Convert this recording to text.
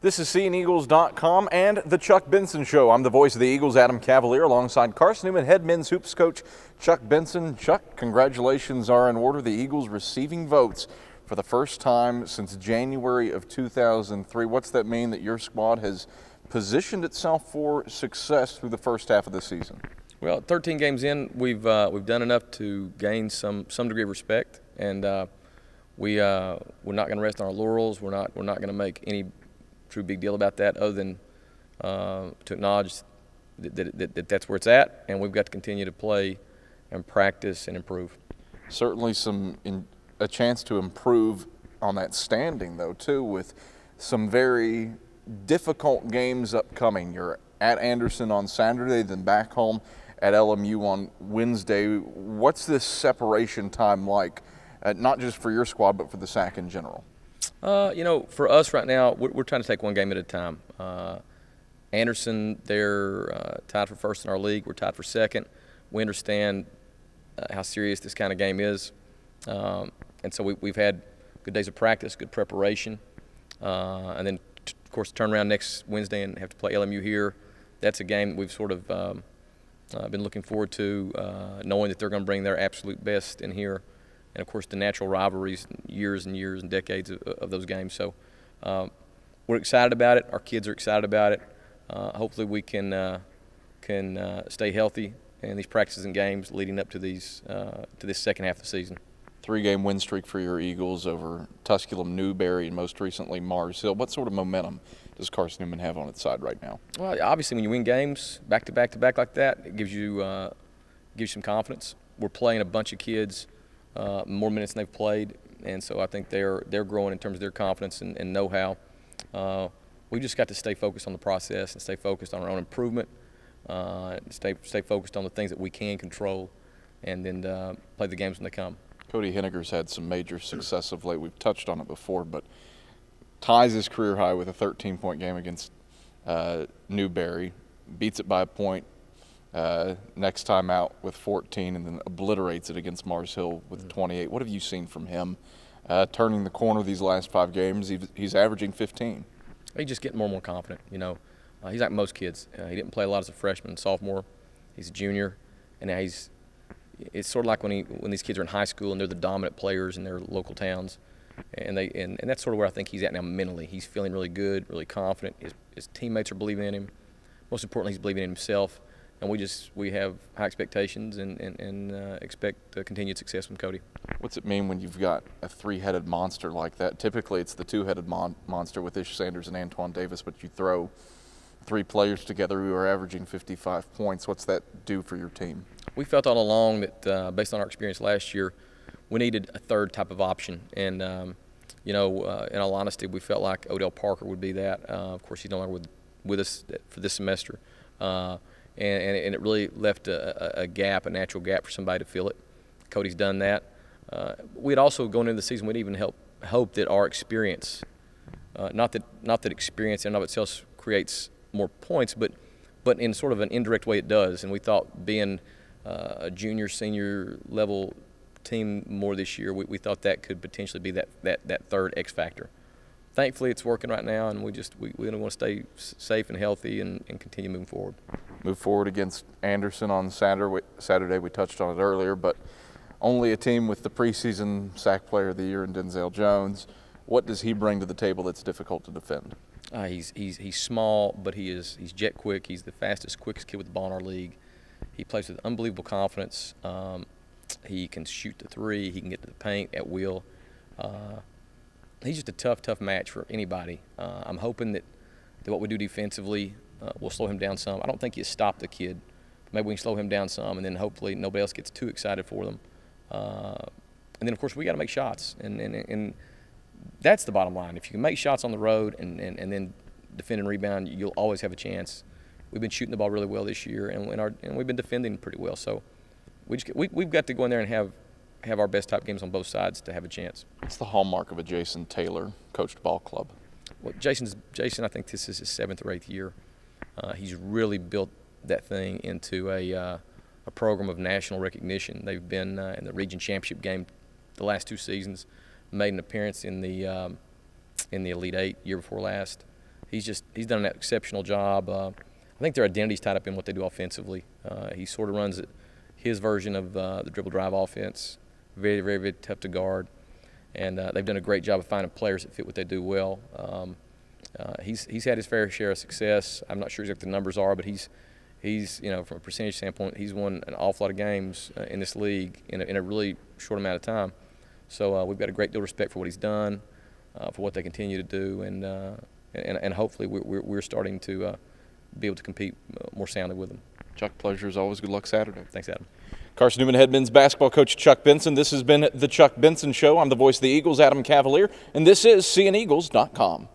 This is SeeingEagles.com and the Chuck Benson Show. I'm the voice of the Eagles, Adam Cavalier, alongside Carson-Newman head men's hoops coach Chuck Benson. Chuck, congratulations are in order. The Eagles receiving votes for the first time since January of 2003. What's that mean that your squad has positioned itself for success through the first half of the season? Well, 13 games in, we've done enough to gain some degree of respect, and we're not going to rest on our laurels. We're not going to make any true big deal about that, other than to acknowledge that's where it's at, and we've got to continue to play and practice and improve. Certainly a chance to improve on that standing, though, too, with some very difficult games upcoming. You're at Anderson on Saturday, then back home at LMU on Wednesday. What's this separation time like, not just for your squad, but for the SAC in general? You know, for us right now, we're trying to take one game at a time. Anderson, they're tied for first in our league. We're tied for second. We understand how serious this kind of game is. And so we've had good days of practice, good preparation. And then, of course, turn around next Wednesday and have to play LMU here. That's a game that we've sort of been looking forward to, knowing that they're going to bring their absolute best in here. And, of course, the natural rivalries, years and years and decades of those games. So we're excited about it. Our kids are excited about it. Hopefully we can stay healthy in these practices and games leading up to this second half of the season. 3-game win streak for your Eagles over Tusculum, Newberry, and most recently Mars Hill. What sort of momentum does Carson-Newman have on its side right now? Well, obviously when you win games back to back to back like that, it gives you some confidence. We're playing a bunch of kids more minutes than they've played, and so I think they're growing in terms of their confidence and know-how. We just got to stay focused on the process and stay focused on our own improvement, stay focused on the things that we can control, and then play the games when they come. Cody Henagar's had some major success of late. We've touched on it before, but ties his career high with a 13-point game against Newberry, beats it by a point next time out with 14, and then obliterates it against Mars Hill with 28. What have you seen from him turning the corner these last 5 games? He's averaging 15. He's just getting more and more confident. You know, he's like most kids. He didn't play a lot as a freshman, sophomore. He's a junior, and now it's sort of like when these kids are in high school and they're the dominant players in their local towns, and that's sort of where I think he's at now mentally. He's feeling really good, really confident. His teammates are believing in him. Most importantly, he's believing in himself. And we have high expectations and expect continued success from Cody. What's it mean when you've got a 3-headed monster like that? Typically, it's the 2-headed monster with Ish Sanders and Antoine Davis, but you throw 3 players together who are averaging 55 points. What's that do for your team? We felt all along that, based on our experience last year, we needed a third type of option. And, you know, in all honesty, we felt like Odell Parker would be that. Of course, he's no longer with us for this semester. And it really left a gap, a natural gap for somebody to fill it. Cody's done that. We had also, going into the season, we'd even hope that our experience, not that experience in and of itself creates more points, but in sort of an indirect way it does. And we thought being a junior, senior level team more this year, we thought that could potentially be that third X factor. Thankfully, it's working right now, and we want to stay safe and healthy and continue moving forward. Move forward against Anderson on Saturday. We touched on it earlier, but only a team with the preseason SAC Player of the Year in Denzel Jones. What does he bring to the table that's difficult to defend? He's small, but he's jet quick. He's the fastest, quickest kid with the ball in our league. He plays with unbelievable confidence. He can shoot the 3. He can get to the paint at will. He's just a tough match for anybody. I'm hoping that what we do defensively will slow him down some. I don't think you stop the kid. Maybe we can slow him down some, and then hopefully nobody else gets too excited for them. And then, of course, we got to make shots, and that's the bottom line. If you can make shots on the road and then defend and rebound, you'll always have a chance. We've been shooting the ball really well this year, and we've been defending pretty well. So we've got to go in there and have our best type games on both sides to have a chance. What's the hallmark of a Jason Taylor coached ball club? Well, Jason, I think this is his 7th or 8th year. He's really built that thing into a program of national recognition. They've been in the region championship game the last 2 seasons, made an appearance in the Elite 8 year before last, he's done an exceptional job. I think their identity's tied up in what they do offensively. He sort of runs his version of the dribble drive offense. Very, very, very tough to guard. And they've done a great job of finding players that fit what they do well. He's had his fair share of success. I'm not sure exactly the numbers are, but he's from a percentage standpoint, he's won an awful lot of games in this league in a really short amount of time. So we've got a great deal of respect for what he's done, for what they continue to do, and hopefully we're starting to be able to compete more soundly with them. Chuck, pleasure as always. Good luck Saturday. Thanks, Adam. Carson-Newman head men's basketball coach Chuck Benson. This has been the Chuck Benson Show. I'm the voice of the Eagles, Adam Cavalier, and this is CNEagles.com.